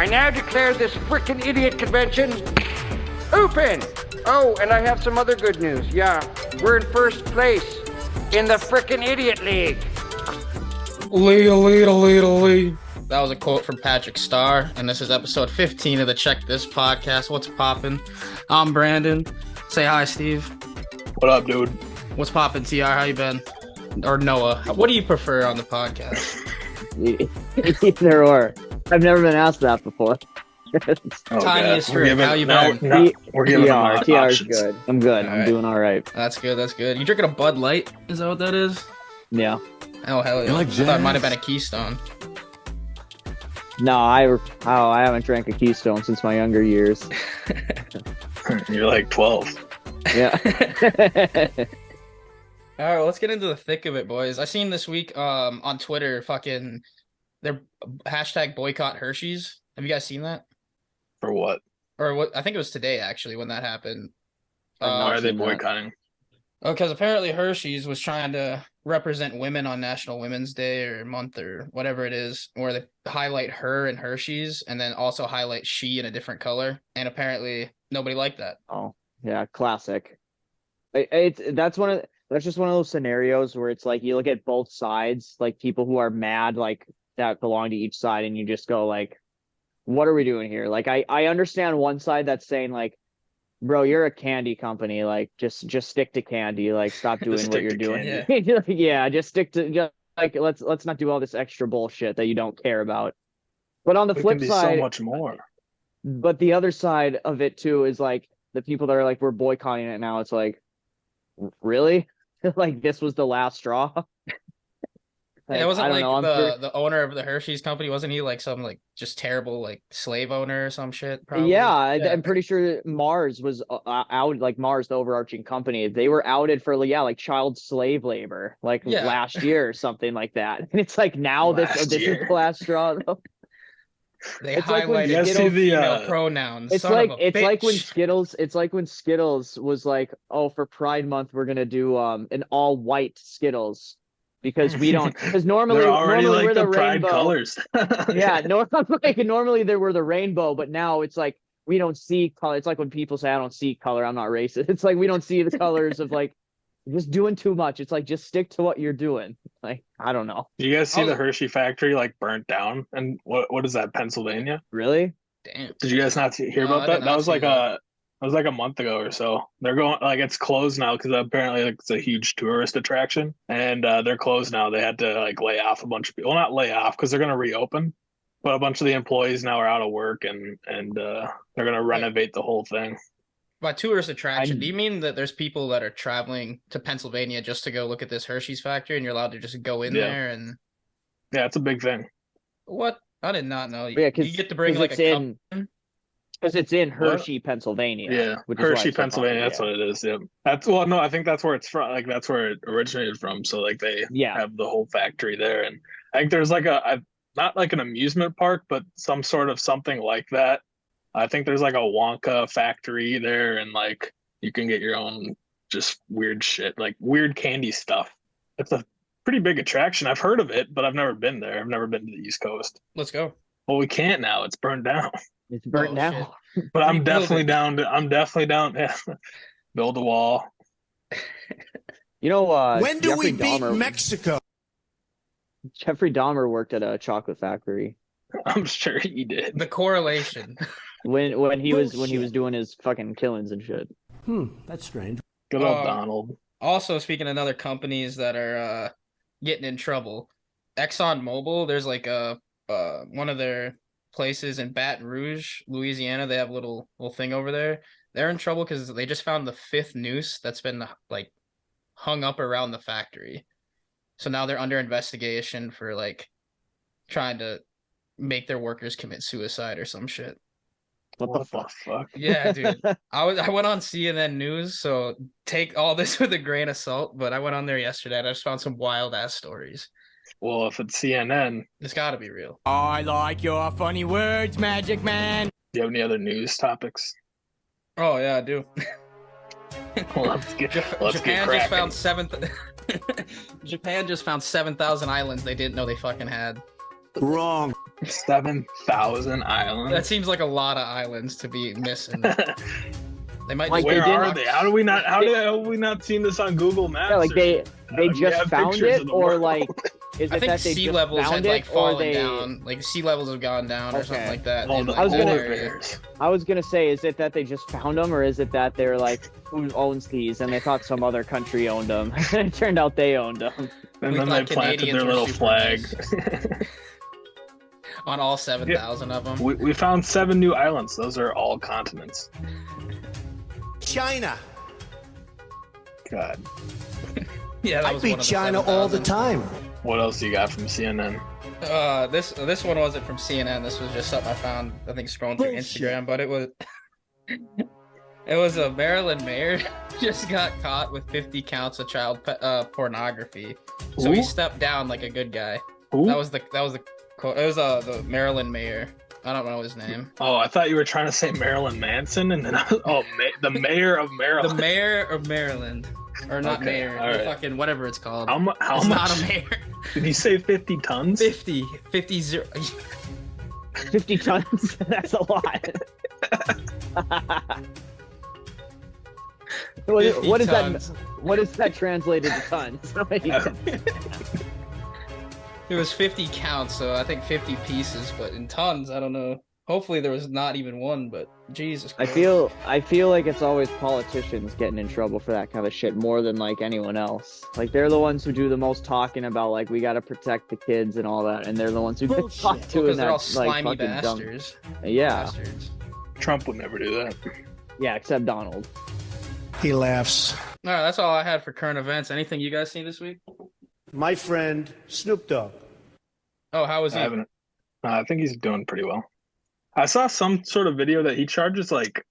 I now declare this frickin' idiot convention open. Oh, and I have some other good news. Yeah, we're in first place in the frickin' idiot league. Lead. That was a quote from Patrick Starr, and this is episode 15 of the Check This podcast. What's poppin'? I'm Brandon. Say hi, Steve. What up, dude? What's poppin', TR? How you been? Or Noah? What do you prefer on the podcast? Either or. I've never been asked that before. Tiniest string. How you been? We're giving TR's good. I'm good. I'm doing all right. That's good. You drinking a Bud Light? Is that what that is? Yeah. Oh, hell yeah. I thought it might have been a Keystone. No, I haven't drank a Keystone since my younger years. You're like 12. Yeah. All right, well, let's get into the thick of it, boys. I seen this week on Twitter their hashtag boycott Hershey's. Have you guys seen that? For what? Or what? I think it was today, actually, when that happened. Why are they boycotting? Because apparently Hershey's was trying to represent women on National Women's Day or month or whatever it is, where they highlight her and Hershey's and then also highlight she in a different color. And apparently nobody liked that. Oh, yeah, classic. That's just one of those scenarios where it's like you look at both sides, like people who are mad, like that belong to each side, and you just go like, what are we doing here? Like I understand one side that's saying like, bro, you're a candy company, like just stick to candy, like stop doing what you're doing. Yeah, just stick to like let's not do all this extra bullshit that you don't care about. But on the flip side, so much more. But the other side of it too is like the people that are like, we're boycotting it now. It's like, really? Like this was the last straw? Like, it wasn't like the owner of the Hershey's company, wasn't he like some like just terrible like slave owner or some shit? Probably. Yeah, I'm pretty sure Mars was out, like Mars, the overarching company. They were outed for like child slave labor, like last year or something like that. And it's like now this is the last straw. They highlighted female pronouns. It's like when Skittles was like, oh, for Pride Month we're gonna do an all white Skittles. Because normally like we're the pride rainbow colors. Yeah, normally there were the rainbow, but now it's like we don't see color. It's like when people say I don't see color, I'm not racist. It's like we don't see the colors of like just doing too much. It's like just stick to what you're doing. Like I don't know. Do you guys see the Hershey factory like burnt down? And what is that, Pennsylvania? Really? Damn. Did you guys not hear about that? That was like a month ago or so. They're going like it's closed now because apparently like, it's a huge tourist attraction, and they're closed now. They had to like lay off a bunch of people. Well, not lay off because they're going to reopen, but a bunch of the employees now are out of work, and they're going to renovate the whole thing. By tourist attraction, do you mean that there's people that are traveling to Pennsylvania just to go look at this Hershey's factory, and you're allowed to just go in there and? Yeah, it's a big thing. What? I did not know. Yeah, you get to bring like a cup. Because it's in Hershey, Pennsylvania. Yeah, Hershey, Pennsylvania. That's what it is. Yeah, no, I think that's where it's from. Like that's where it originated from. So like they have the whole factory there, and I think there's like not like an amusement park, but some sort of something like that. I think there's like a Wonka factory there, and like you can get your own just weird shit, like weird candy stuff. It's a pretty big attraction. I've heard of it, but I've never been there. I've never been to the East Coast. Let's go. Well, we can't now. It's burned down. It's burnt down. But I'm definitely down. Yeah. Build a wall. You know, when do we beat Mexico? Jeffrey Dahmer worked at a chocolate factory. I'm sure he did. The correlation. when he was doing his fucking killings and shit. That's strange. Good old Donald. Also, speaking of other companies that are getting in trouble, ExxonMobil, there's like one of their places in Baton Rouge, Louisiana. They have a little thing over there. They're in trouble because they just found the 5th noose that's been like hung up around the factory. So now they're under investigation for like trying to make their workers commit suicide or some shit. What the fuck? Yeah, dude. I went on CNN News, so take all this with a grain of salt. But I went on there yesterday and I just found some wild ass stories. Well, if it's CNN, it's got to be real. I like your funny words, Magic Man. Do you have any other news topics? Oh yeah, I do. Well, let's get Japan just found Japan just found 7,000 islands they didn't know they fucking had. Wrong. 7,000 islands. That seems like a lot of islands to be missing. They might. Like, just Where they are didn't- they? How do we not? How have we not seen this on Google Maps? Yeah, like they We just have found pictures it, of the or world. like is I it think that they sea just levels found had it, like or fallen they? down. Like sea levels have gone down or something Okay. like that. Oh, in, the like, I was whole gonna- area. bears. I was gonna say, is it that they just found them, or is it that they're like, who owns these, and they thought some other country owned them, and it turned out they owned them. And We then thought they planted Canadians their were little super flag. On all 7,000 of them. we found 7 new islands. Those are all continents. China. God. Yeah, that I was one beat of the China all the 7,000. time. What else you got from CNN? This one wasn't from CNN. This was just something I found. I think scrolling through Bullshit. Instagram, but it was. It was a Maryland mayor just got caught with 50 counts of child pornography. So he Who? stepped down like a good guy. Who? That was the quote. It was the Maryland mayor. I don't know his name. Oh, I thought you were trying to say Marilyn Manson, and then the mayor of The Maryland. mayor of Maryland, or not Okay, mayor, all the right. fucking whatever it's called. How much? It's not a mayor. Did you say 50 tons? 50 50 tons. That's a lot. what 50 what is tons. that? What is that translated to tons? It was 50 counts, so I think 50 pieces, but in tons, I don't know. Hopefully there was not even one, but Jesus I Christ. feel like it's always politicians getting in trouble for that kind of shit more than like anyone else. Like they're the ones who do the most talking about like we got to protect the kids and all that, and they're the ones who get Bullshit. talked to because in they're that all slimy like fucking dumb. bastards. Yeah, Bastards. Trump would never do that. yeah, except Donald. He laughs. All right, that's all I had for current events. Anything you guys seen this week? My friend Snoop Dogg. Oh, how was I he? haven't. I think he's doing pretty well. I saw some sort of video that he charges like,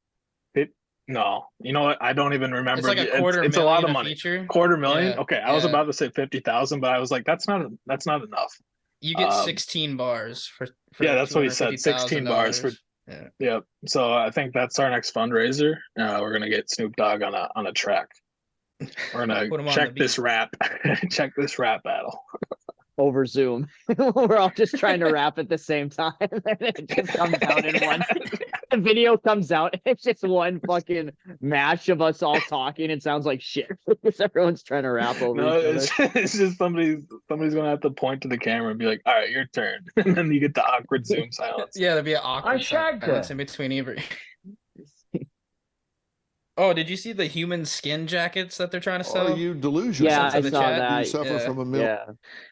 no, you know what? I don't even remember. It's like a quarter It's a million lot of a money. feature. $250,000. Yeah, Okay, I was yeah. about to say 50,000, but I was like, that's not enough. You get Um, 16 bars for yeah, that's what he said, 16 bars for- Yeah. Yep. So I think that's our next fundraiser. We're gonna get Snoop Dogg on a track. We're gonna Put him on check the this rap, check this rap battle. Over Zoom. We're all just trying to rap at the same time. And it just comes out in one. The video comes out. It's just one fucking mash of us all talking. It sounds like shit because everyone's trying to rap over No, each other. it's just somebody's gonna have to point to the camera and be like, "All right, your turn," and then you get the awkward Zoom silence. Yeah, there'd be an awkward shagged silence her. in between every. Oh, did you see the human skin jackets that they're trying to sell? Are you delusional? Yeah, Sent to I the saw chat? that. You suffer yeah. from a mill. Yeah.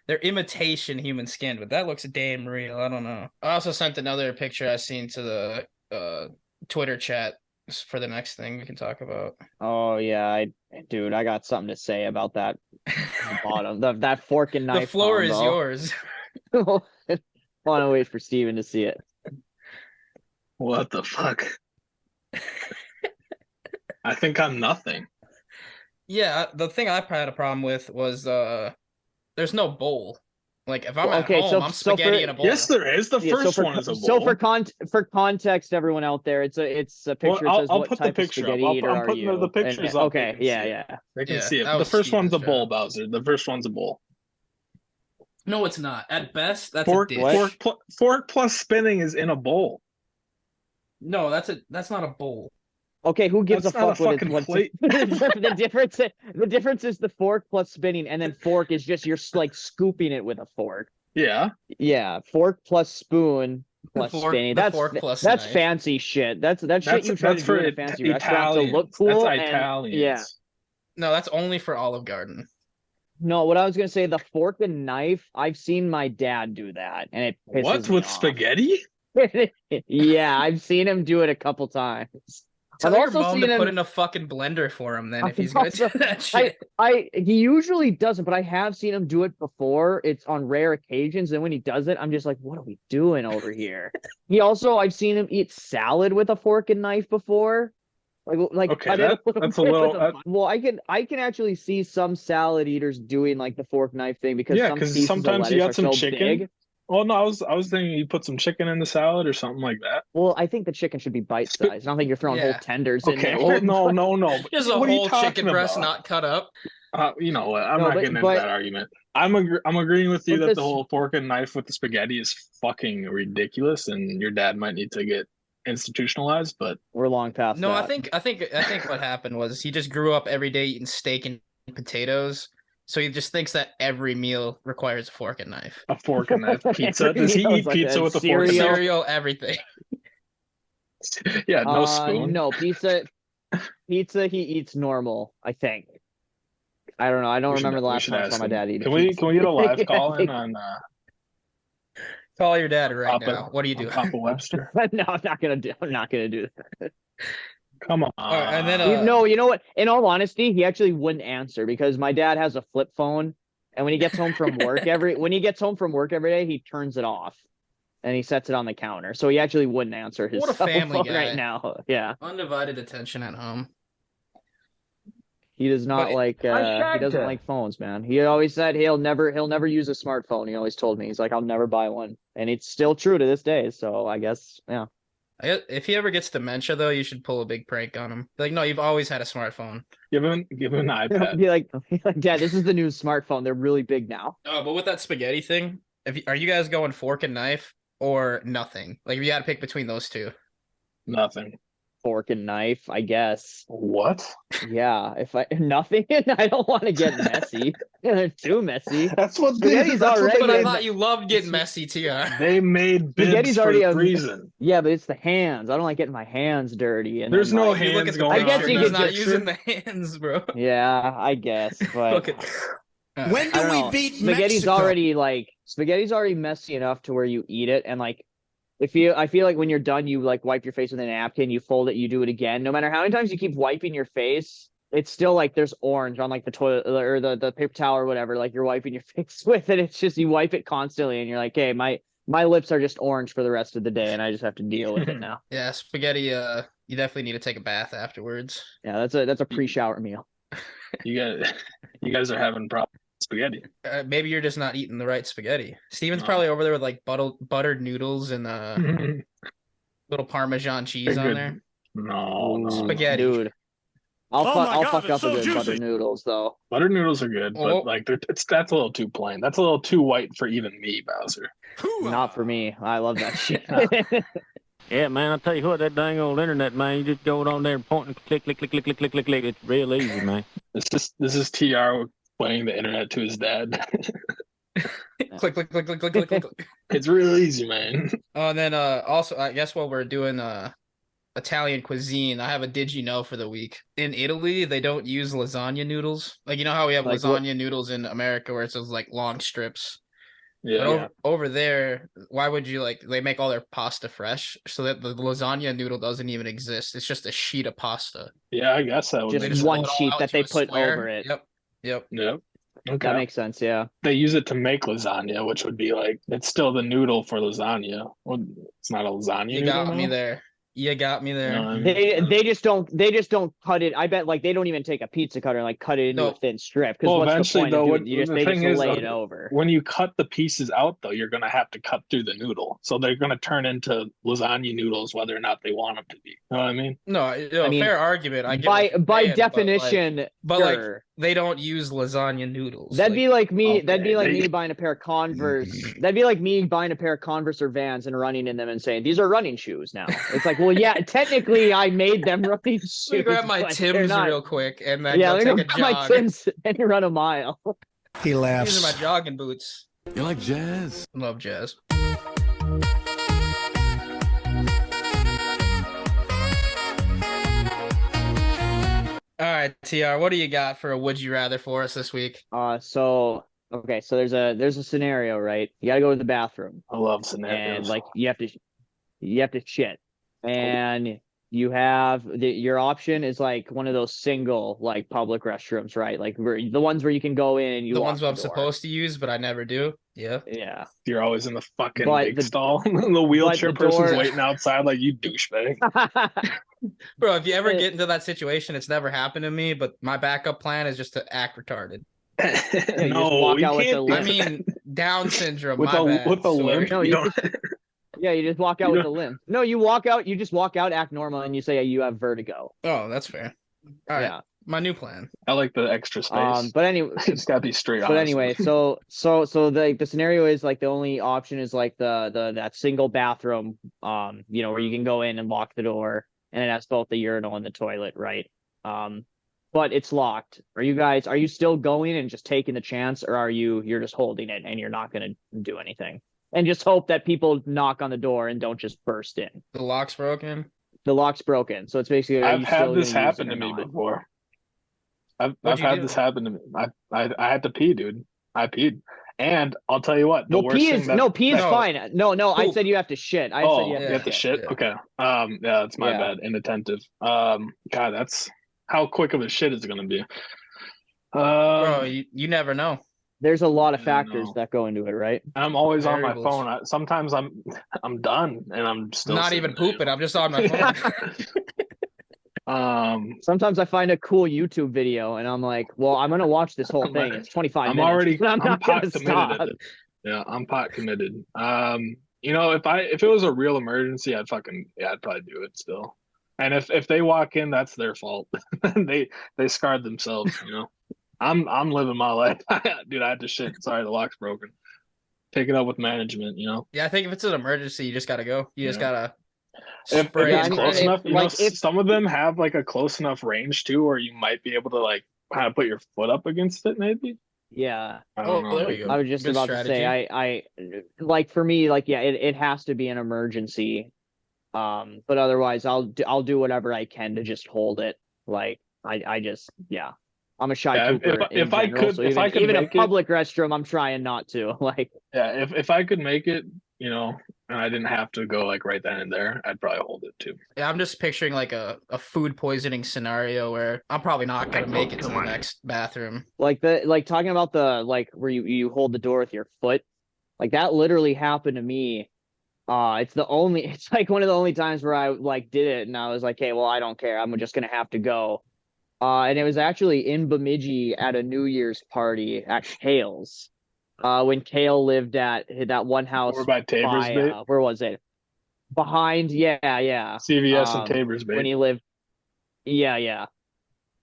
They're imitation human skin, but that looks damn real. I don't know. I also sent another picture I seen to the Twitter chat for the next thing we can talk about. Oh yeah, dude, I got something to say about that bottom. That fork and knife. The floor is combo. yours. Want to wait for Steven to see it. What the fuck? I think I'm nothing. Yeah, the thing I had a problem with was there's no bowl. Like if I'm Well, at okay, home, so- I'm so spaghetti for- in a bowl. Yes, there is. The Yeah, first for, one is a bowl. So for context, everyone out there, it's a picture. Well, that says I'll what put the type picture of up. spaghetti I'm eater are putting you? the pictures up. Okay, They can yeah, see yeah. They can Yeah, see it. that The was first one's a stupid, bowl, Joe. Bowser. The first one's a bowl. No, it's not. At best, that's Fork, a dish. fork plus spinning is in a bowl. No, that's not a bowl. Okay, who gives That's a not fuck a what fucking it's plate. the difference is the fork plus spinning, and then fork is just you're like scooping it with a fork. Yeah. Yeah, fork plus spoon plus Fork- spinning. the That's fork plus that's knife. fancy shit. That's shit That's you try to do for in a fancy restaurant to Italians. look cool. That's and- Italians. yeah. No, that's only for Olive Garden. No, what I was gonna say, the fork and knife. I've seen my dad do that, and it pisses What me with off. spaghetti? Yeah, I've seen him do it a couple times. Tell I've your also mom seen to him. put in a fucking blender for him then if I've he's gonna do also- that shit. He usually doesn't, but I have seen him do it before. It's on rare occasions, and when he does it, I'm just like, what are we doing over here? I've seen him eat salad with a fork and knife before. Like Okay, cut it that's a bit little- with well, I can actually see some salad eaters doing like the fork knife thing because Yeah, some 'cause pieces sometimes of you lettuce got are some so chicken. big. Well, no, I was thinking you put some chicken in the salad or something like that. Well, I think the chicken should be bite sized. I don't think you're throwing whole Yeah. tenders in Okay, there. well, no. Just a What are you whole talking chicken breast about? not cut up. You know what? I'm No, not but- getting into but- that argument. I'm agreeing with you But that this- the whole fork and knife with the spaghetti is fucking ridiculous, and your dad might need to get institutionalized. But We're long past No, that. I think what happened was he just grew up every day eating steak and potatoes, so he just thinks that every meal requires a fork and knife. a fork and knife pizza. Does he Meals eat like pizza that. with a fork and Cereal. knife? Cereal, everything. Yeah, no spoon. No, pizza he eats normal, I think. I don't know. I don't We should- remember the we last should time I ask saw my him. dad eat Can we get a live call in Yeah. on Call your dad right Papa- now. What do you do? Papa Webster? No, I'm not gonna do that. Come on. right, and then, You know what? In all honesty, he actually wouldn't answer because my dad has a flip phone, and when he gets home from work every day, he turns it off and he sets it on the counter. So he actually wouldn't answer his What a cell family phone guy. right now. Yeah, Undivided attention at home. he does not But like. I He shagged doesn't him. like phones, man. He always said he'll never use a smartphone. He always told me he's like, I'll never buy one, and it's still true to this day. So I guess, yeah. If he ever gets dementia, though, you should pull a big prank on him. Like, no, you've always had a smartphone. Give him an iPad. Be like, Dad, this is the new smartphone. They're really big now. Oh, but with that spaghetti thing, are you guys going fork and knife or nothing? Like, if you had to pick between those two. Nothing. Fork and knife, I guess. What? Yeah, if I nothing, I don't want to get messy. Too messy. That's what Spaghetti's that's what already- But I they thought you loved getting messy, TR. They made bids Spaghetti's for already a a- reason. Yeah, but it's the hands. I don't like getting my hands dirty. And There's then, no like- You look at hands the going I guess picture, you he's could not just- using the hands, bro. Yeah, I guess, but Look at. When I don't do we know. beat Spaghetti's Mexico? spaghetti's already messy enough to where you eat it, and like I feel like when you're done, you like wipe your face with a napkin, you fold it, you do it again. No matter how many times you keep wiping your face, it's still like there's orange on like the toilet or the paper towel or whatever. Like you're wiping your face with it. It's just you wipe it constantly, and you're like, hey, my lips are just orange for the rest of the day, and I just have to deal with it now. Yeah, spaghetti. You definitely need to take a bath afterwards. Yeah, that's a pre-shower meal. You guys are having problems with spaghetti. Maybe you're just not eating the right spaghetti. Steven's No. probably over there with like buttered noodles and little Parmesan cheese They're on good. there. No. Spaghetti. Dude. Oh my I'll God, fuck it's up so a good juicy. butter noodles though. Buttered noodles are good, Oh. but like that's a little too plain. That's a little too white for even me, Bowser. Not for me. I love that shit. Yeah, man, I'll tell you what, that dang old internet, man, you just go on there and point and click, click, click, click, click, click, click, click. It's real easy, man. This is TR explaining the internet to his dad. Click, click, click, click, click, click, click. It's real easy, man. Oh, and then also, I guess while we're doing Italian cuisine, I have a did you know for the week. In Italy, they don't use lasagna noodles. Like, you know how we have Like what? lasagna noodles in America where it's those like long strips. But Yeah. over there, why would you they make all their pasta fresh so that the lasagna noodle doesn't even exist. It's just a sheet of pasta. Yeah, I guess that would Just They make just sense. one roll it all sheet out that to they a put square. over it. Yep. Yep. Okay. That makes sense, yeah. They use it to make lasagna, which would be like it's still the noodle for lasagna. Well, it's not a lasagna. You noodle got me now? there. You got me there. You know what I mean? They just don't cut it. I bet like they don't even take a pizza cutter and like cut it into No. a thin strip. Because Well, what's the eventually, point though, of doing what- it? You just the they thing just is, lay though, it over. When you cut the pieces out, though, you're gonna have to cut through the noodle, so they're gonna turn into lasagna noodles, whether or not they want them to be. You know what I mean? No, I mean, fair argument. I get By what you're by saying, definition, but like sure. they don't use lasagna noodles. That'd be like me. That'd be okay, like they- me buying a pair of Converse. That'd be like me buying a pair of Converse or Vans and running in them and saying, "These are running shoes now." It's like, well, yeah, technically I made them running shoes. Let me grab my but they're Tim's not. real quick and then Yeah, go let me take go a grab my jog. Timbs and run a mile. He These are laughs. my jogging boots. You like jazz? Love jazz. All right, TR, what do you got for a would you rather for us this week? So okay, so there's a scenario, right? You gotta go to the bathroom, I love and scenarios. like you have to shit, and you have your option is like one of those single like public restrooms, right? Like the ones where you can go in and you The lock ones I'm door. supposed to use, but I never do. Yeah. Yeah. You're always in the fucking But big the- stall. The wheelchair the person's door- waiting outside, like you douchebag. Bro, if you ever get into that situation, it's never happened to me, but my backup plan is just to act retarded. you just No, walk you out with can't the do I lid. that. mean, Down syndrome. with my a bad. with a Sorry. limp. No, You you don't. Yeah, you just walk out You with don't- the limp. No, you walk out. You just walk out, act normal, and you say you have vertigo. Oh, that's fair. All right, Yeah. my new plan. I like the extra space. But anyway, It's gotta be straight. but anyway, so the scenario is like the only option is like the that single bathroom, where you can go in and lock the door, and it has both the urinal and the toilet, right? But it's locked. Are you still going and just taking the chance, or you're just holding it and you're not gonna do anything? And just hope that people knock on the door and don't just burst in. The lock's broken. The lock's broken, so it's basically. I've had this happen to me before. I've had this happen to me. I had to pee, dude. I peed, and I'll tell you what. No, pee is fine. No, I Poop. said you have to shit. I said you have to shit. Yeah. Okay. Yeah, it's my bad. Inattentive. God, that's how quick of a shit is it gonna be? Bro, you never know. There's a lot of I factors know. that go into it, right? I'm always on my Variables. phone. Sometimes I'm done and I'm still Not sitting even there. pooping. I'm just on my phone. Sometimes I find a cool YouTube video and I'm like, well, I'm gonna watch this whole thing. It's 25 I'm minutes. already but I'm not pot gonna committed stop. at it. Yeah, I'm pot committed. If it was a real emergency, I'd probably do it still. And if they walk in, that's their fault. they scarred themselves, I'm living my life. Dude, I had to shit. Sorry, the lock's broken. Take it up with management, Yeah, I think if it's an emergency, you just gotta go. You just gotta If spray it's it. close enough, if some of them have like a close enough range too, where you might be able to like kind of put your foot up against it, maybe. Yeah, I don't know. there you go. I was just Good about strategy. to say, I like for me, like it has to be an emergency. But otherwise, I'll do whatever I can to just hold it. Like I just I'm a shy Yeah, pooper if in I general, could- so if I could even a make it- public restroom, I'm trying not to. Like, Yeah, if I could make it, and I didn't have to go like right then and there, I'd probably hold it too. Yeah, I'm just picturing like a food poisoning scenario where I'm probably not gonna make it to the next bathroom. talking about the where you hold the door with your foot, like that literally happened to me. It's like one of the only times where I like did it and I was like, hey, well, I don't care. I'm just gonna have to go. And it was actually in Bemidji at a New Year's party at Kale's. When Kale lived at that one house Over by Tabor's Bay? where was it? Behind, yeah. CVS and Tabor's Bay. When he lived, yeah.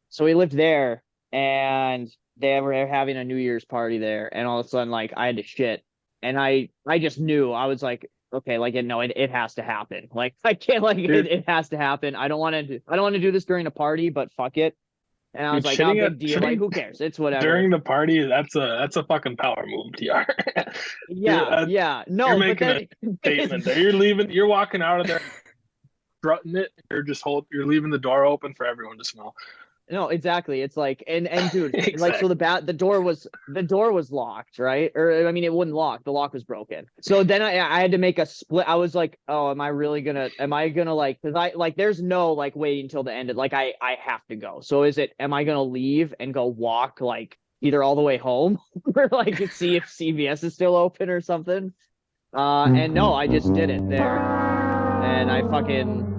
So he lived there, and they were having a New Year's party there, and all of a sudden, like, I had to shit, and I just knew. I was like, okay, like, no, it has to happen. Like, I can't, like, it has to happen. I don't want to do this during a party, but fuck it. And I was Dude, like, oh, shitting big deal. Like, who cares? It's whatever. During the party, that's a fucking power move, TR. Yeah. No, You're but making then a statement there. You're walking out of there, strutting it. You're leaving the door open for everyone to smell. No, exactly. It's like, and dude, like, so Exactly. the door was locked, right? Or I mean, it wouldn't lock. The lock was broken. So then I had to make a split. I was like, oh, am I gonna like, cause there's no like waiting until the end of, like, I have to go. So am I gonna leave and go walk like either all the way home or like see if CVS is still open or something? And no, I just did it there. And I fucking,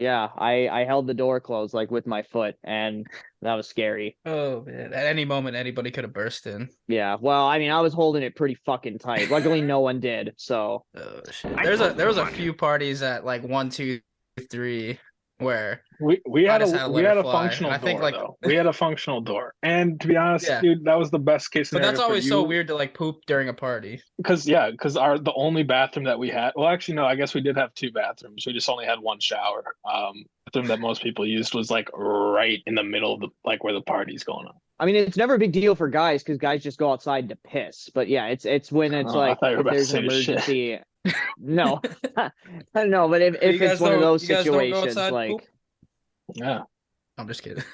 I held the door closed like with my foot, and that was scary. Oh man! At any moment, anybody could have burst in. Yeah, well, I mean, I was holding it pretty fucking tight. Luckily, no one did. So Oh shit! There was a few parties at like 1, 2, 3 where We I had just had to let it a fly. functional And I door think, like- though. We had a functional door, and to be honest, Yeah. dude, that was the best case but scenario. that's always so weird to like poop during a party. Because the only bathroom that we had. Well, actually, no. I guess we did have two bathrooms. We just only had one shower. Bathroom that most people used was like right in the middle of where the party's going on. I mean, it's never a big deal for guys because guys just go outside to piss. But yeah, it's when it's Oh, I like thought you were if about to there's an say shit. emergency. No, I don't know. But if You guys it's one of don't- those you guys don't go situations, outside, like poop? Yeah, I'm just kidding.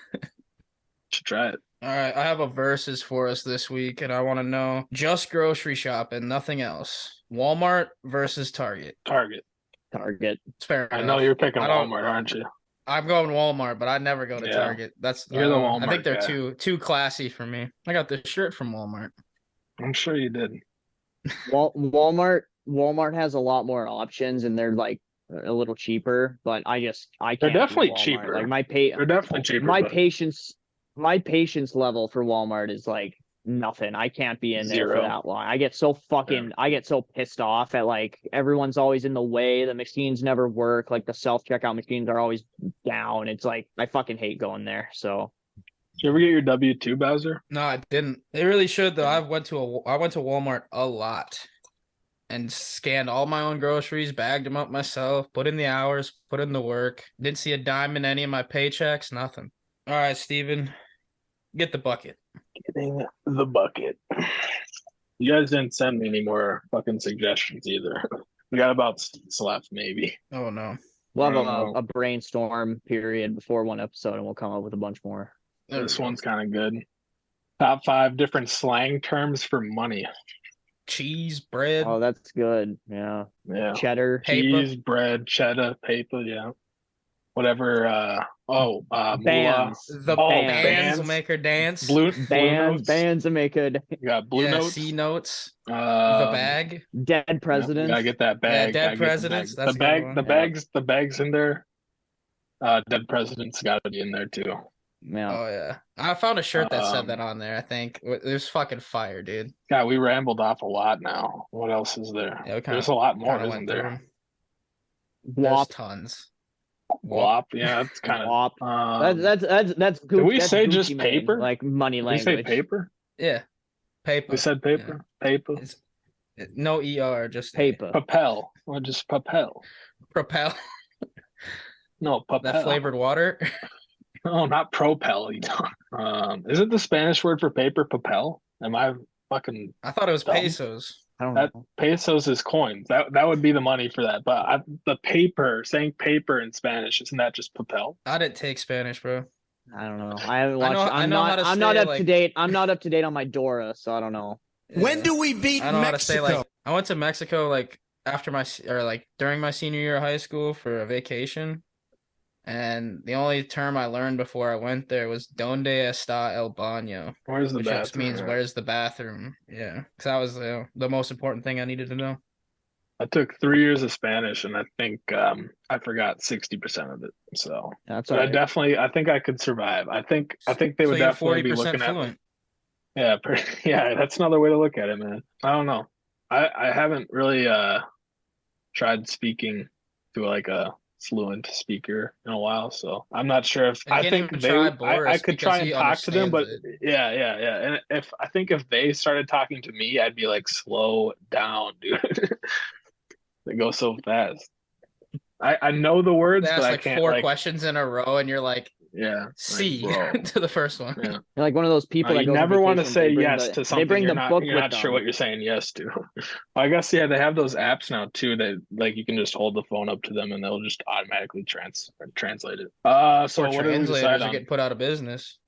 should try it. All right, I have a versus for us this week, and I want to know just grocery shopping, nothing else. Walmart versus Target. Target. Target. It's fair I enough. know you're picking I don't- Walmart, aren't you? I'm going Walmart, but I never go to Yeah. Target. That's You're the I Walmart think they're guy. too classy for me. I got this shirt from Walmart. I'm sure you did. Walmart has a lot more options, and they're like a little cheaper. But I can't. do definitely Walmart. cheaper. Like They're definitely cheaper. my but patience level for Walmart is like nothing. I can't be in there for Zero. that long. I get so pissed off at like everyone's always in the way. The machines never work. Like the self checkout machines are always down. It's like I fucking hate going there. So Did you ever get your W-2, Bowser? No, I didn't. They really should though. I went to Walmart a lot and scanned all my own groceries, bagged them up myself, put in the hours, put in the work. Didn't see a dime in any of my paychecks, nothing. All right, Steven, get the bucket. Getting the bucket. You guys didn't send me any more fucking suggestions either. We got about 6 left, maybe. Oh no. we'll have Oh. a brainstorm period before one episode, and we'll come up with a bunch more. There This we go. one's kind of good. Top 5 different slang terms for money. Cheese, bread, Oh, that's good. Yeah, Yeah. cheddar. paper. Cheese, bread, cheddar, paper, yeah. Whatever. Moolah. Bands. The Oh, bands bands. will make her dance. Blue Bands, notes. bands that make good. You got blue yeah, notes. C notes. The The bag. Dead presidents. Gotta get that bag. dead Gotta get the presidents, bag. that's The a good bag. one. The Yeah. bags in there. Dead presidents got to be in there too. Yeah. Oh yeah. I found a shirt that said Um, that on there, I think. It was fucking fire, dude. God, we rambled off a lot now. What else is there? Yeah, we There's a lot more, Kinda isn't went through there? 'em. There's Wop. tons. Wop. Yeah, that's kind of. Wop. That's Did we that's say Gucci just Mane, paper? like money We say language. paper. Yeah. Paper. We said paper. Paper. It's no ER, just Paper. Papel. Or just papel. Propel. No, papel. That flavored water. No, not propel. Is it the Spanish word for paper? Papel? Am I fucking I thought it was Dumb. pesos. I don't that- know. pesos is coins? That would be the money for that. But the paper, saying paper in Spanish, isn't that just papel? I didn't take Spanish, bro. I don't know. I haven't I know- watched. I I'm know how not. to I'm not say, up to like- date. I'm not up to date on my Dora, so I don't know. When Yeah. do we beat I know how to say Mexico? like I went to Mexico like after during my senior year of high school for a vacation, and the only term I learned before I went there was "Donde está el baño," Where's the which bathroom? just means "Where's the bathroom?" Yeah, because that was the most important thing I needed to know. I took 3 years of Spanish, and I think I forgot 60% of it. So, That's but all right. I think I could survive. I think they So would you're definitely be 40% looking at me. fluent. Yeah, yeah, that's another way to look at it, man. I don't know. I haven't really tried speaking to like a fluent speaker in a while, so I'm not sure if You I can't think even they try I Boris could because try and he talk to them, but understands yeah, and if they started talking to me, I'd be like, slow down, dude. They go so fast. I know the words, They but ask I like can't 4 like questions in a row, and you're like yeah. C bro. to the first one. Yeah. You're like one of those people that You goes on never want to vacation, say they bring yes the- to something They bring you're the not book you're with not sure them. what you're saying yes to. I guess yeah, they have those apps now too that like you can just hold the phone up to them and they'll just automatically translate it. So Or what did we translators decide are on? getting put out of business.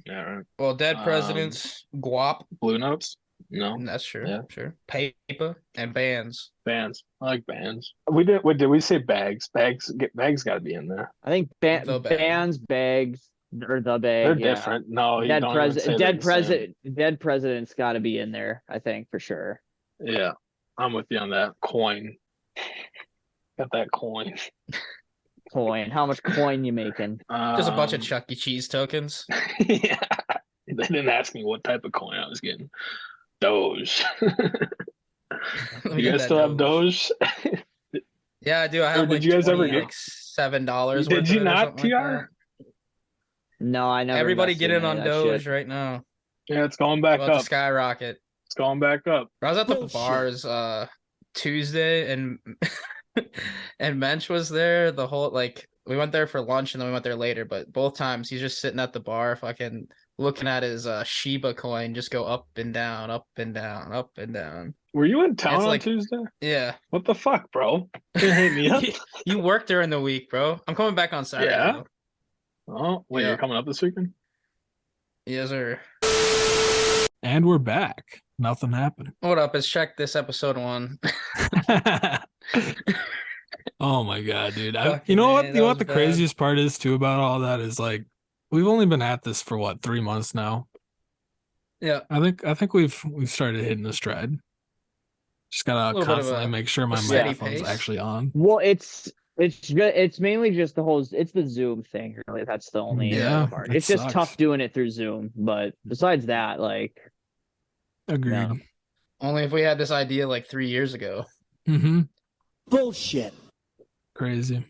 Yeah, right. Well, dead presidents, guap. Blue notes? No. That's true. Yeah. Sure. Paper and bands. Bands. I like bands. We did. What did we say? Bags. Bags. Bags got to be in there. I think The bag. bands, bags, or the bag. They're yeah. different. No, you Dead don't even say president. they're the same. Dead president's got to be in there. I think for sure. Yeah, I'm with you on that. Coin. Got that coin. Coin. How much coin you making? Just a bunch of Um, Chuck E. Cheese tokens. Yeah. They didn't ask me what type of coin I was getting. Doge. Let me You get guys that still have Doge? Yeah, I do. I have Did like you guys ever 20, get- like $7. Did worth you of it or not, something like TR? No, I that. never. Everybody invested get in on any of that Doge shit. right now. Yeah, it's going back About to up. skyrocket. It's going back up. I was at the Bullshit. bars Tuesday and and Mensch was there the whole like we went there for lunch and then we went there later, but both times he's just sitting at the bar fucking looking at his Shiba coin just go up and down, up and down, up and down. Were you in town It's on like- Tuesday? Yeah. What the fuck, bro? You didn't hit me up. You work during the week, bro. I'm coming back on Saturday. Yeah? though. Oh, wait, Yeah. you're coming up this weekend? Yes, sir. And we're back. Nothing happened. What up? Let's check this episode 1. Oh my god, dude. Fucking You know A, what? that You know was what the bad. craziest part is too about all that is like we've only been at this for what 3 months now. Yeah. I think we've started hitting the stride. Just A gotta little bit of constantly a- make sure my steady microphone's pace. actually on. Well, it's It's mainly just it's the Zoom thing. Really, that's the only Yeah, part. that It's just sucks. tough doing it through Zoom. But besides that, like, Agreed. yeah. Only if we had this idea like 3 years ago. Mm-hmm. Bullshit. Crazy.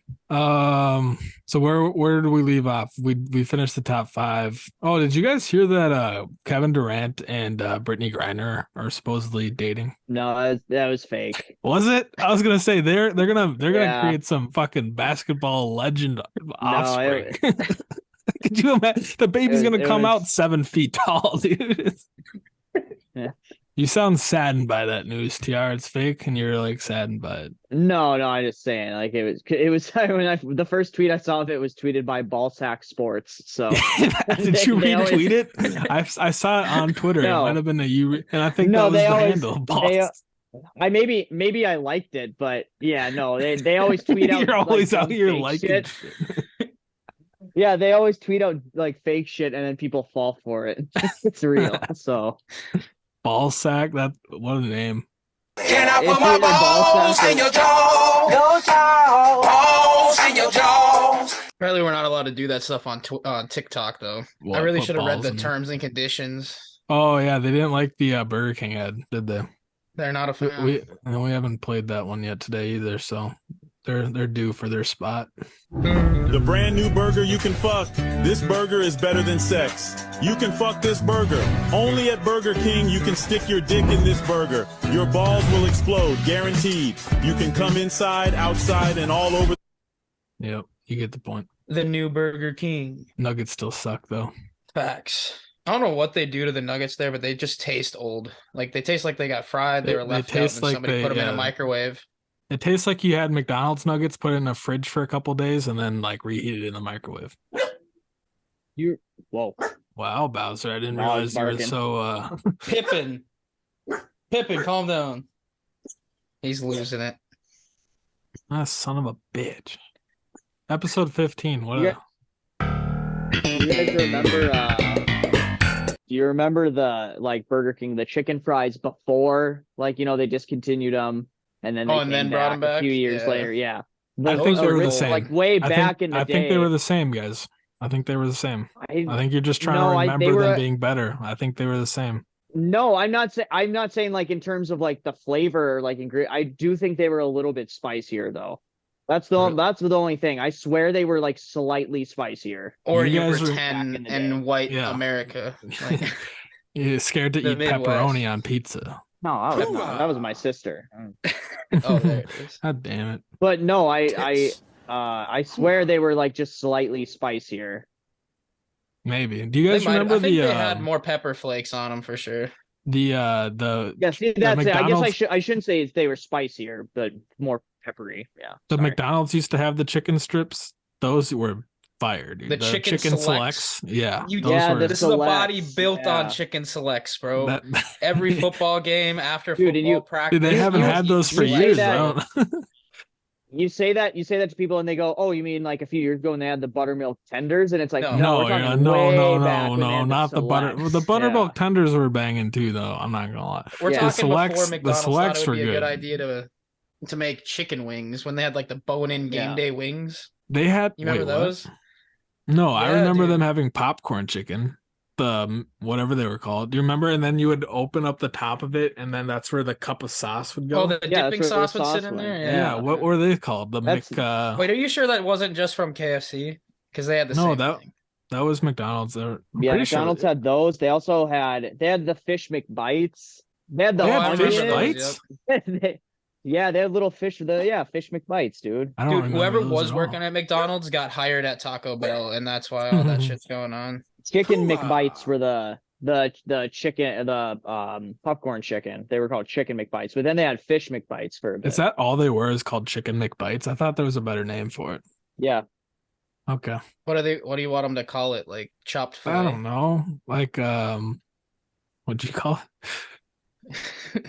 So where did we leave off? We finished the top 5. Oh, did you guys hear that Kevin Durant and Brittany Griner are supposedly dating? No, that was fake. Was it? I was gonna say they're gonna Yeah. create some fucking basketball legend No, offspring. Could you imagine? The baby's gonna come out 7 feet tall, dude. Yeah. You sound saddened by that news, TR. It's fake, and you're like saddened by it. No, I'm just saying. Like it was when the first tweet I saw of it was tweeted by Ballsack Sports. So Did you they always- retweet it? I saw it on Twitter. No. It might have been and I think No, that was they the always- handle. they, Balls. I maybe I liked it, but yeah, no, they always tweet out. You're always like, out dumb here fake liking shit. shit. Yeah, they always tweet out like fake shit, and then people fall for it. It's real. So Ball sack. What a name. Can I It's put my either ball balls sack in your jaws? Balls in your jaws. Apparently, we're not allowed to do that stuff on TikTok, though. What, I really put should have read balls the in- terms and conditions. Oh yeah, they didn't like the Burger King ad, did they? They're not a fan. We haven't played that one yet today either, so they're due for their spot. The brand new burger you can fuck. This burger is better than sex. You can fuck this burger. Only at Burger King you can stick your dick in this burger. Your balls will explode, guaranteed. You can come inside, outside, and all over. Yep, you get the point. The new Burger King. Nuggets still suck though. Facts. I don't know what they do to the nuggets there, but they just taste old. Like they taste like they got fried. They were They left out, taste and like somebody they- put them in a yeah. microwave. It tastes like you had McDonald's nuggets put in a fridge for a couple days and then like reheated in the microwave. whoa. Wow, Bowser, I didn't Now realize he's you were barking. so Pippin, calm down. He's losing it. son of a bitch. Episode 15. What? Yeah. Do you guys remember? Do you remember the like Burger King, the chicken fries before, like they discontinued them, and then they and then came brought 'em a back? few years Yeah. later? Yeah, I think they were the original, same. Like way back in the I day. think they were the same, guys. I think they were the same. I think you're just trying No, to they remember were- them being better. I think they were the same. No, I'm not saying like in terms of like the flavor, like I do think they were a little bit spicier though. That's the only thing. I swear they were like slightly spicier. Or You you, guys were- pretend Back in the in white Yeah. America. Like, You're scared to The eat Midwest. pepperoni on pizza. No, that was my sister. oh, there it is. God damn it. But no, I swear they were like just slightly spicier. Maybe. Do you They guys might- remember I think the they had more pepper flakes on them for sure. the Yeah, see, that's it. I guess McDonald's- I shouldn't say they were spicier, but more peppery. Yeah. the sorry. McDonald's used to have the chicken strips? Those were fire, dude. The chicken selects? Yeah. You those Yeah, were, This is a body Selects, built on yeah. chicken selects, bro. that, Every football game after Dude, football and you- practice. dude, they haven't you- had those for you say years. that- I don't- You say that to people, and they go, "Oh, you mean like a few years ago when they had the buttermilk tenders?" And it's like, No. no, No, we're talking yeah, way back when they had not the butter. selects. The buttermilk Yeah. tenders were banging too, though. I'm not gonna lie. We're Yeah. The talking selects- before the McDonald's selects thought it would be were a good good. idea to make chicken wings when they had like the bone-in game Yeah. day wings. They had. You remember wait, what? those? No, I Yeah, remember dude. them having popcorn chicken, the whatever they were called. Do you remember? And then you would open up the top of it, and then that's where the cup of sauce would go. Oh, the Yeah, dipping that's where the sauce would sit sauce in went. there. yeah. Yeah. What were they called? The That's- Wait, are you sure that wasn't just from KFC? Because they had the No, same that- thing. that was McDonald's. I'm Yeah, pretty sure- McDonald's had those. They also had the fish McBites. They had the They had I fish remember those, bites. Yeah, they had little fish. Fish McBites, dude. I don't Dude, remember whoever those was at all. working at McDonald's got hired at Taco Bell, and that's why all that shit's going on. Chicken McBites were the chicken, the popcorn chicken. They were called chicken McBites, but then they had fish McBites for a bit. Is that all they were? Is called chicken McBites? I thought there was a better name for it. Yeah. Okay, What do you want them to call it? Like chopped I fillet? don't know. Like what'd you call it?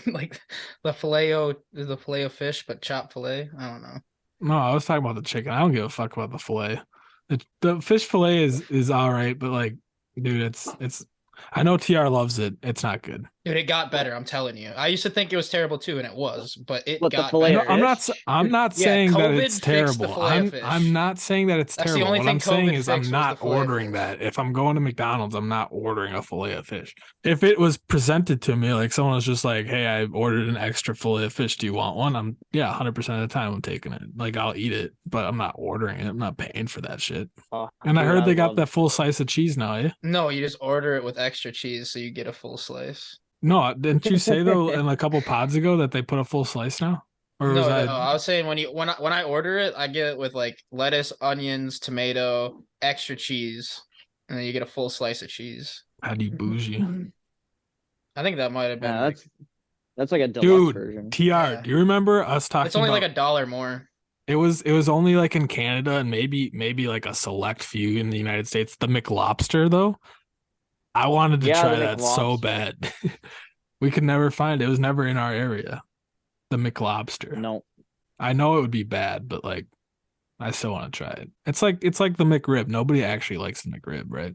Like the filet of fish, but chopped fillet. I don't know. No, I was talking about the chicken. I don't give a fuck about the fillet. The fish fillet is all right, but like, dude, it's. I know TR loves it. It's not good. Dude, it got better. I'm telling you. I used to think it was terrible too, and it was, but it What, the got filet better. of I'm not. fish? I'm not Yeah, saying that COVID it's fixed the terrible. filet-o-fish. I'm not saying that it's That's the terrible. only What thing I'm saying COVID is I'm fixed was not the filet of ordering fish. that. If I'm going to McDonald's, I'm not ordering a fillet of fish. If it was presented to me, like someone was just like, "Hey, I ordered an extra fillet of fish. Do you want one?" 100% of the time I'm taking it. Like I'll eat it, but I'm not ordering it. I'm not paying for that shit. Oh, And I dude, heard they got love that full slice of cheese now, eh? No, you just order it with extra cheese, so you get a full slice. No, didn't you say though in a couple pods ago that they put a full slice now? Or was No, that I was saying when I order it, I get it with like lettuce, onions, tomato, extra cheese, and then you get a full slice of cheese. how do you bougie? I think that might have been. Yeah, like, that's like a deluxe Dude, version. TR, Yeah. do you remember us talking it's only about like $1 more. it was only like in Canada and maybe like a select few in the United States. The McLobster though. I wanted to Yeah, try the that so McLobster. bad. We could never find it. It was never in our area. The McLobster. No. I know it would be bad, but like I still want to try it. It's like the McRib. Nobody actually likes the McRib, right?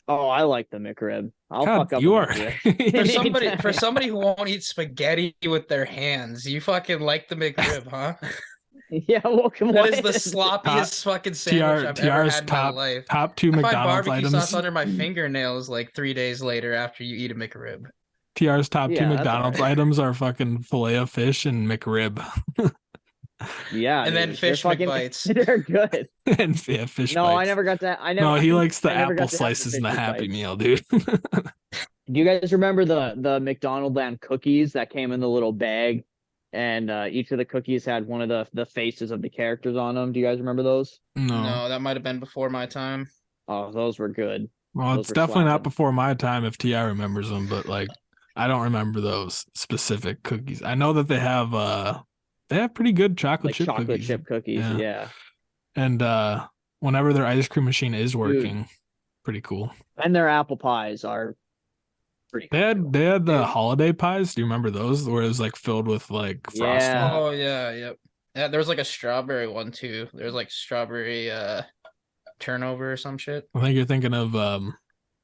Oh, I like the McRib. I'll God, fuck up you a are. McRib. For somebody who won't eat spaghetti with their hands, you fucking like the McRib, huh? Yeah, well, come That on. is the sloppiest fucking sandwich I've ever TR's had in my life. top two I find McDonald's barbecue items. sauce under my fingernails like 3 days later after you eat a McRib. TR's top Yeah, two that's McDonald's alright. items are fucking filet of fish and McRib. Yeah, And then dude, fish they're fucking, McBites. They're good. And yeah, fish No, bites. I never got that. I never. No, he likes the I never apple got to have the slices and the fish Happy McBites. Meal, dude. Do you guys remember the McDonald Land cookies that came in the little bag, and each of the cookies had one of the faces of the characters on them? Do you guys remember those? No. No, that might have been before my time. Oh, those were good. Well, Those it's were definitely not slapping. before my time if TI remembers them, but like I don't remember those specific cookies. I know that they have pretty good chocolate Like chip chocolate cookies. chip cookies. Yeah. Yeah. And whenever their ice cream machine is working, pretty cool. And their apple pies are pretty They cool. had the holiday pies. Do you remember those? Where it was like filled with like frosting. Yeah. Oh yeah, yep. Yeah, there was like a strawberry one too. There was like strawberry turnover or some shit. I think you're thinking of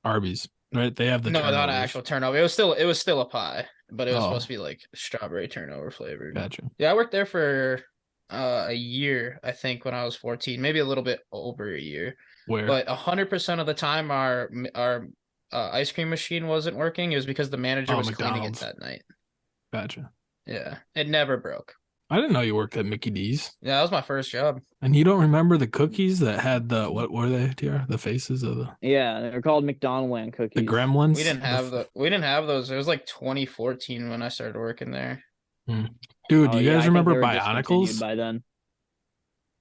Arby's, right? They have the No, not an turnovers. actual turnover. It was still a pie, but it was Oh. supposed to be like strawberry turnover flavored. Gotcha. Yeah, I worked there for a year, I think, when I was 14, maybe a little bit over a year. Where But 100% of the time, our ice cream machine wasn't working. It was because the manager Oh, was cleaning it McDonald's. that night. Gotcha. Yeah, it never broke. I didn't know you worked at Mickey D's. Yeah, that was my first job. And you don't remember the cookies that had the what were they, TR? The faces of the Yeah, they're called McDonald Land cookies. gremlins? We didn't have those. It was like 2014 when I started working there. Dude, Oh, do you yeah, I guys think remember they were discontinued Bionicles? by then?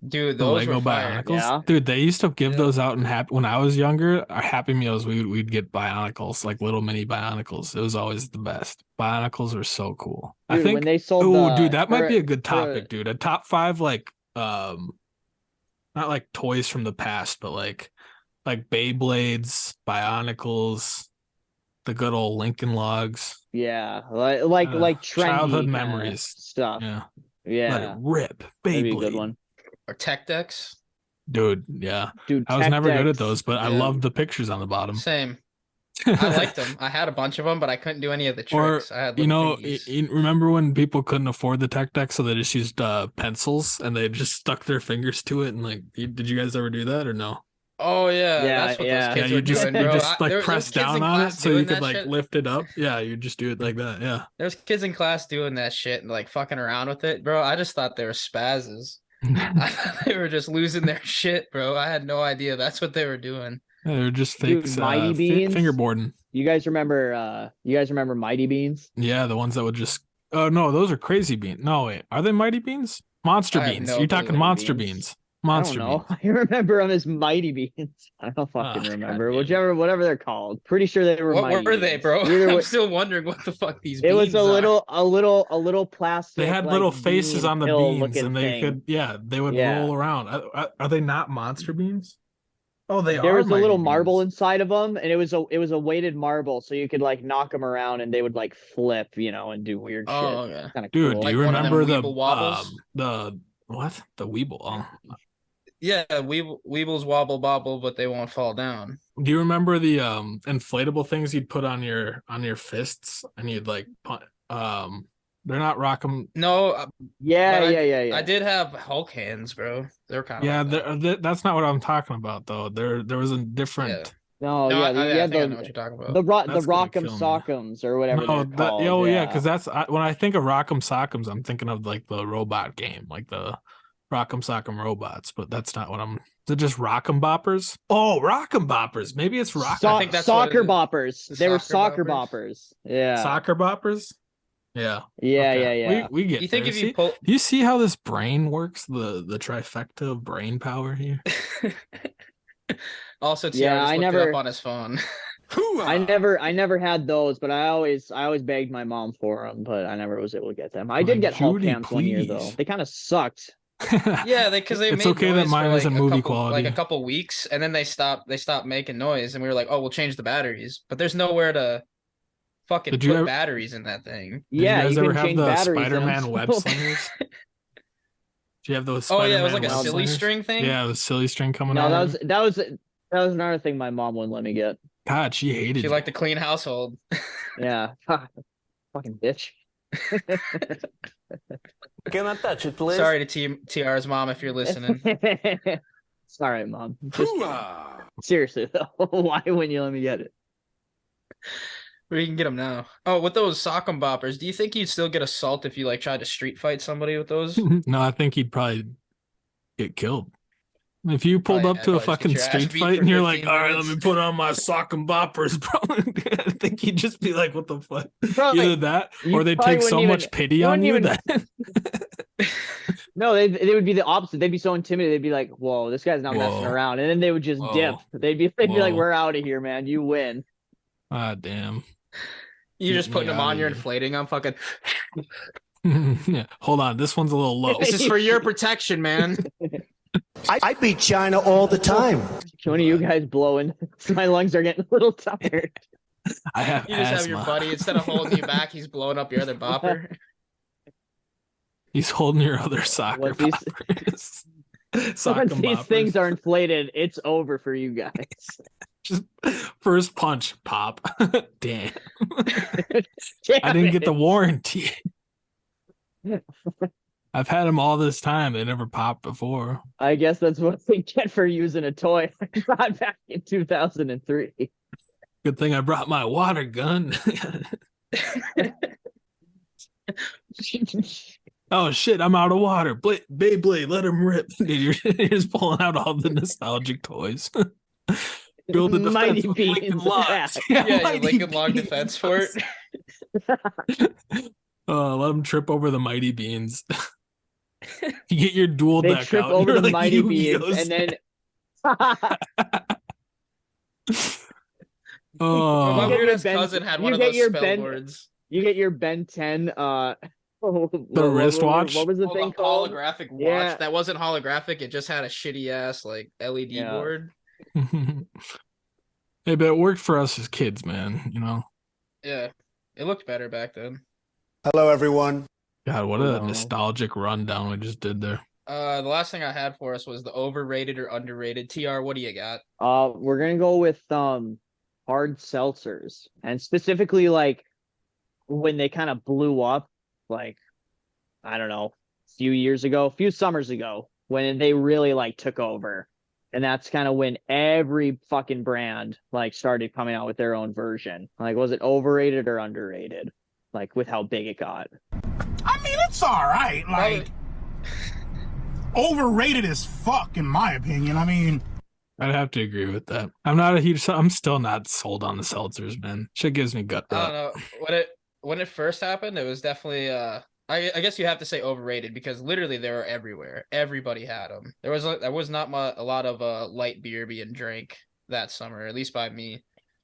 Dude, The those Lego were fire. Bionicles? Yeah. Dude, they used to give Yeah. those out in when I was younger, our Happy Meals, we'd get Bionicles, like little mini Bionicles. It was always the best. Bionicles are so cool. I Dude, think when they sold oh dude, that might be a good for- topic, dude. A top 5 like not like toys from the past, but like Beyblades, Bionicles, the good old Lincoln Logs. Yeah, like trendy childhood kinda memories. stuff. Yeah. Yeah, Let it rip. that'd be a good Beyblade. one, Or Tech Decks. Dude, yeah. dude. I was Tech never good at Decks. those, but I Yeah. loved the pictures on the bottom. Same. I liked them. I had a bunch of them, but I couldn't do any of the Or, tricks. I had you little know, thingies. remember when people couldn't afford the tech deck, so they just used pencils and they just stuck their fingers to it and like, did you guys ever do that or no? Oh yeah, Yeah, that's what yeah. those Yeah, kids you were just doing, you bro. just like There was press kids down in on it class so you doing could that like shit. lift it up. Yeah, you just do it like that. Yeah. There's kids in class doing that shit and like fucking around with it, bro. I just thought they were spazzes. I thought they were just losing their shit, bro. I had no idea that's what they were doing. They're just Dude, fakes. Mighty Beans? Fingerboarding. You guys remember? You guys remember Mighty Beans? Yeah, the ones that would just. Oh no, those are Crazy Beans. No wait, are they Mighty Beans? Monster I have Beans. no You're clue talking what Monster Beans. Beans. I Monster don't know. Beans. I remember them as Mighty Beans. I don't fucking Ah, remember. goddamn. Whatever they're called. Pretty sure they were. What Mighty were they, Beans. bro? Either I'm way, still wondering what the fuck these it was beans a are. little plastic. They had like, little faces bean on the pill beans, looking and they thing. could, yeah, they would Yeah. roll around. Are they not Monster Beans? Oh, they are. There was a Mighty little marble Beans. inside of them, and it was a weighted marble, so you could like knock them around, and they would like flip, and do weird Oh, shit. okay. Kind of Dude, cool. do Like you one of them remember Weeble wobbles? the what? The Weeble. Oh, Yeah, Weebles wobble bobble, but they won't fall down. Do you remember the inflatable things you'd put on your fists and you'd like they're not rock'em. No, Yeah, but yeah. I did have Hulk hands, bro. They're kind of Yeah, that's not what I'm talking about though. There was a different. No, No, yeah, I think I know the what you're talking about. the That's gonna Rock'em kill me. Sock'ems or whatever No, they're called. yeah, because when I think of Rock'em Sock'ems, I'm thinking of like the robot game, like the Rock'em Sock'em robots, but that's not what I'm. Is it just Rock'em Boppers? Oh, Rock'em Boppers. Maybe it's Rock. I think that's what soccer it is. boppers. The They were soccer soccer boppers. Yeah. Soccer Boppers. Yeah. Yeah, Okay. yeah. We get. You think there. if you See? pull Do you see how this brain works? The trifecta of brain power here. Also, Yeah, Tiara just I looked it never- up on his phone. I never had those, but I always begged my mom for them, but I never was able to get them. I did Like, get Hulk Judy, cams one year though. please. They kind of sucked. Yeah, because they It's made okay that noise mine for, isn't like, movie couple, quality. like a couple weeks, and then they stopped making noise, and we were like, oh, we'll change the batteries, but there's nowhere to fucking Did put you ever- batteries in that thing. Did Yeah, you guys you ever can have change the batteries in 'em, Spider-Man so- web slingers? Do you have those? Oh yeah, it was Spider-Man like a web silly slingers? string thing. Yeah, the silly string coming No, out. that was another thing my mom wouldn't let me get. God, she hated She you. liked a clean household. Yeah. Fucking bitch. Can I touch it, please? Sorry to TR's mom if you're listening. It's all right, mom. Just seriously though, why wouldn't you let me get it? Where you can get them now. Oh, with those sock'em boppers, do you think you'd still get assault if you like tried to street fight somebody with those? No, I think he'd probably get killed. If you pulled Probably- up to a I'd probably fucking just get your ass street beat fight for and you're like, 15 all right, let minutes." me put on my sock and boppers, bro. I think you'd just be like, what the fuck? Probably- Either that you or they probably take so wouldn't much even- pity you on you wouldn't that No, they would be the opposite. They'd be so intimidated. They'd be like, "Whoa, this guy's not messing Whoa. around," and then they would just Whoa. dip. They'd be like, Whoa. "We're out of here, man. You win." ah damn. You just Get putting me them outta on, you're here. inflating them. Fucking. Yeah. Hold on, this one's a little low. This is for your protection, man. I beat China all the time. One of you guys blowing. My lungs are getting a little tired. I have You just have your asthma. buddy instead of holding you back, he's blowing up your other bopper. He's holding your other soccer Once these- boppers. Sock Once 'em these boppers. things are inflated, it's over for you guys. Just first punch, pop. Damn. Damn I didn't get it. the warranty. I've had them all this time. They never popped before. I guess that's what they get for using a toy I brought back in 2003. Good thing I brought my water gun. Oh shit, I'm out of water. Beyblade, let him rip. Dude, you're just pulling out all the nostalgic toys. Build a defense Mighty with Beans. Lincoln Logs. Yeah, your Mighty Lincoln Log Beans. defense fort. Let them trip over the Mighty Beans. You get your dual They deck trip out. over you're the like Mighty Yu-Gi-Oh! Beans, and then Oh, My You get weird your ass Ben- cousin had you one of get those your spell Ben- boards. you get your Ben 10 the wristwatch. What was the Oh, thing the called? holographic watch Yeah. that wasn't holographic. It just had a shitty ass like LED Yeah. board. Hey, but it worked for us as kids, man. You know, Yeah, it looked better back then. Hello, everyone. God, what a Wow. nostalgic rundown we just did there. The last thing I had for us was the overrated or underrated. TR, what do you got? We're gonna go with hard seltzers, and specifically like when they kind of blew up, like I don't know, a few summers ago, when they really like took over, and that's kind of when every fucking brand like started coming out with their own version. Like, was it overrated or underrated? Like with how big it got. I mean, it's all right. Like, overrated as fuck, in my opinion. I mean, I'd have to agree with that. I'm still not sold on the seltzers, man. Shit gives me gut I rot. don't know. When it first happened, it was definitely I guess you have to say overrated because literally they were everywhere. Everybody had them. There was not a lot of light beer being drank that summer, at least by me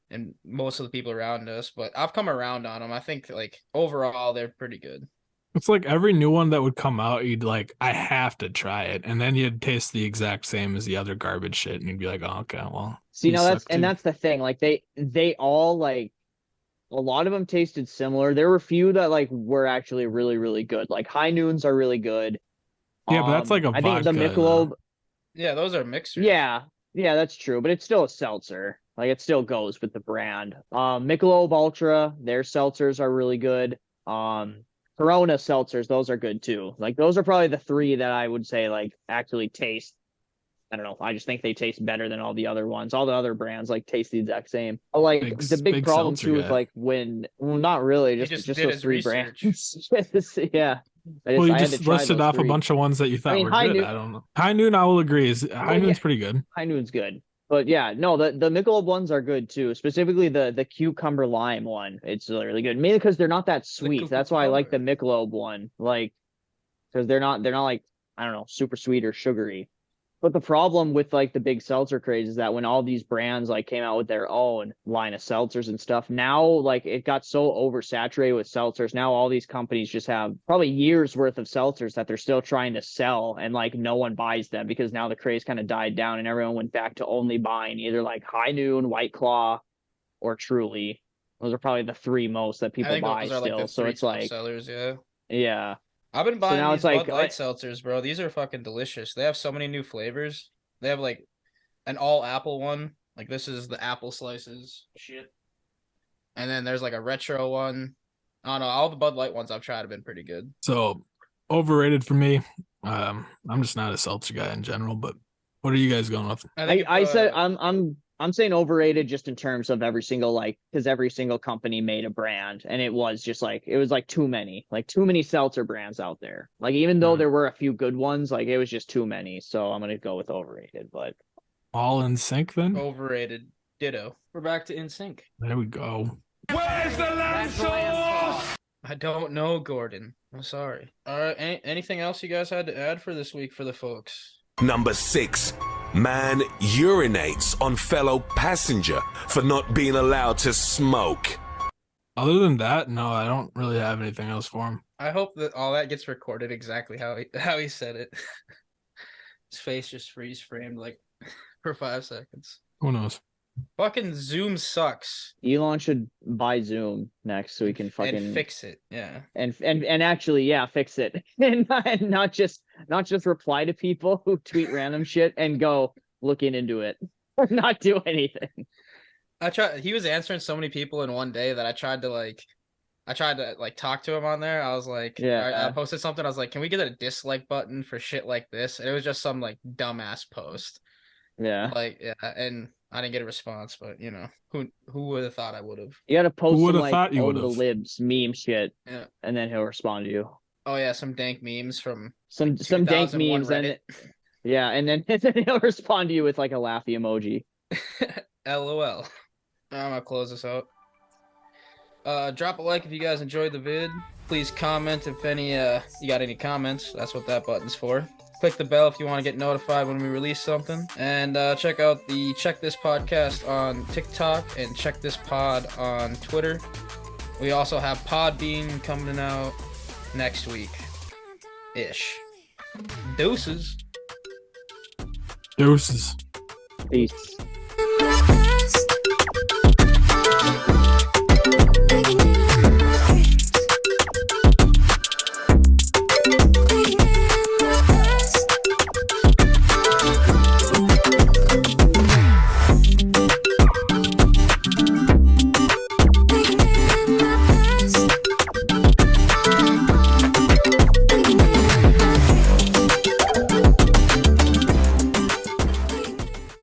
and most of the people around us. But I've come around on them. I think like overall they're pretty good. It's like every new one that would come out, you'd like, I have to try it, and then you'd taste the exact same as the other garbage shit, and you'd be like, oh, okay, well. See, these now suck too. that's the thing. Like they all like a lot of them tasted similar. There were a few that like were actually really, really good. Like High Noons are really good. Yeah, but that's like a I think the vodka, Michelob. Yeah, those are mixers. Yeah, that's true, but it's still a seltzer. Like it still goes with the brand. Michelob Ultra, their seltzers are really good. Corona seltzers, those are good too. Like those are probably the three that I would say like actually taste. I don't know. I just think they taste better than all the other ones. All the other brands like taste the exact same. Like the big problem too is like when, well, not really, just those three brands. Yeah. Well, you just listed off a bunch of ones that you thought were good. I don't know. High Noon, I will agree. High Noon's pretty good. High Noon's good. But yeah, no, the Michelob ones are good too. Specifically the cucumber lime one. It's really good. Mainly because they're not that sweet. That's why I like the Michelob one. Like, because they're not like, I don't know, super sweet or sugary. But the problem with like the big seltzer craze is that when all these brands like came out with their own line of seltzers and stuff, now like it got so oversaturated with seltzers. Now all these companies just have probably years worth of seltzers that they're still trying to sell, and like no one buys them because now the craze kind of died down and everyone went back to only buying either like High Noon, White Claw, or Truly. Those are probably the three most that people buy still. Like so it's like sellers, yeah. I've been buying now these it's like, Bud Light seltzers, bro. These are fucking delicious. They have so many new flavors. They have like an all apple one. Like this is the apple slices shit. And then there's like a retro one. I don't know. All the Bud Light ones I've tried have been pretty good. So overrated for me. I'm just not a seltzer guy in general, but what are you guys going with? I said I'm saying overrated just in terms of every single, like, because every single company made a brand and it was too many seltzer brands out there. Like, even though there were a few good ones, like it was just too many. So I'm going to go with overrated, but all in sync then? Overrated. Ditto. We're back to in sync. There we go. Where's the lamb sauce? I don't know, Gordon. I'm sorry. All right. Anything else you guys had to add for this week for the folks? Number 6. Man urinates on fellow passenger for not being allowed to smoke. Other than that, no, I don't really have anything else for him. I hope that all that gets recorded exactly how he said it. His face just freeze framed like for 5 seconds. Who knows? Fucking Zoom sucks. Elon should buy Zoom next so he can fucking fix it. Yeah. And actually, fix it. and not just reply to people who tweet random shit and go looking into it. Not do anything. He was answering so many people in one day that I tried to talk to him on there. I was like, I posted something. I was like, can we get a dislike button for shit like this? And it was just some like dumbass post. Yeah. And I didn't get a response, but you know, who would have thought I would have? You gotta post some like all the libs meme shit, and then he'll respond to you. Oh yeah, some dank memes from some dank memes, Reddit. and then he'll respond to you with like a laughy emoji. LOL. I'm gonna close this out. Drop a like if you guys enjoyed the vid. Please comment if any you got any comments. That's what that button's for. Click the bell if you want to get notified when we release something. And check out the Check This Podcast on TikTok and Check This Pod on Twitter. We also have Podbean coming out next week-ish. Deuces. Deuces. Peace.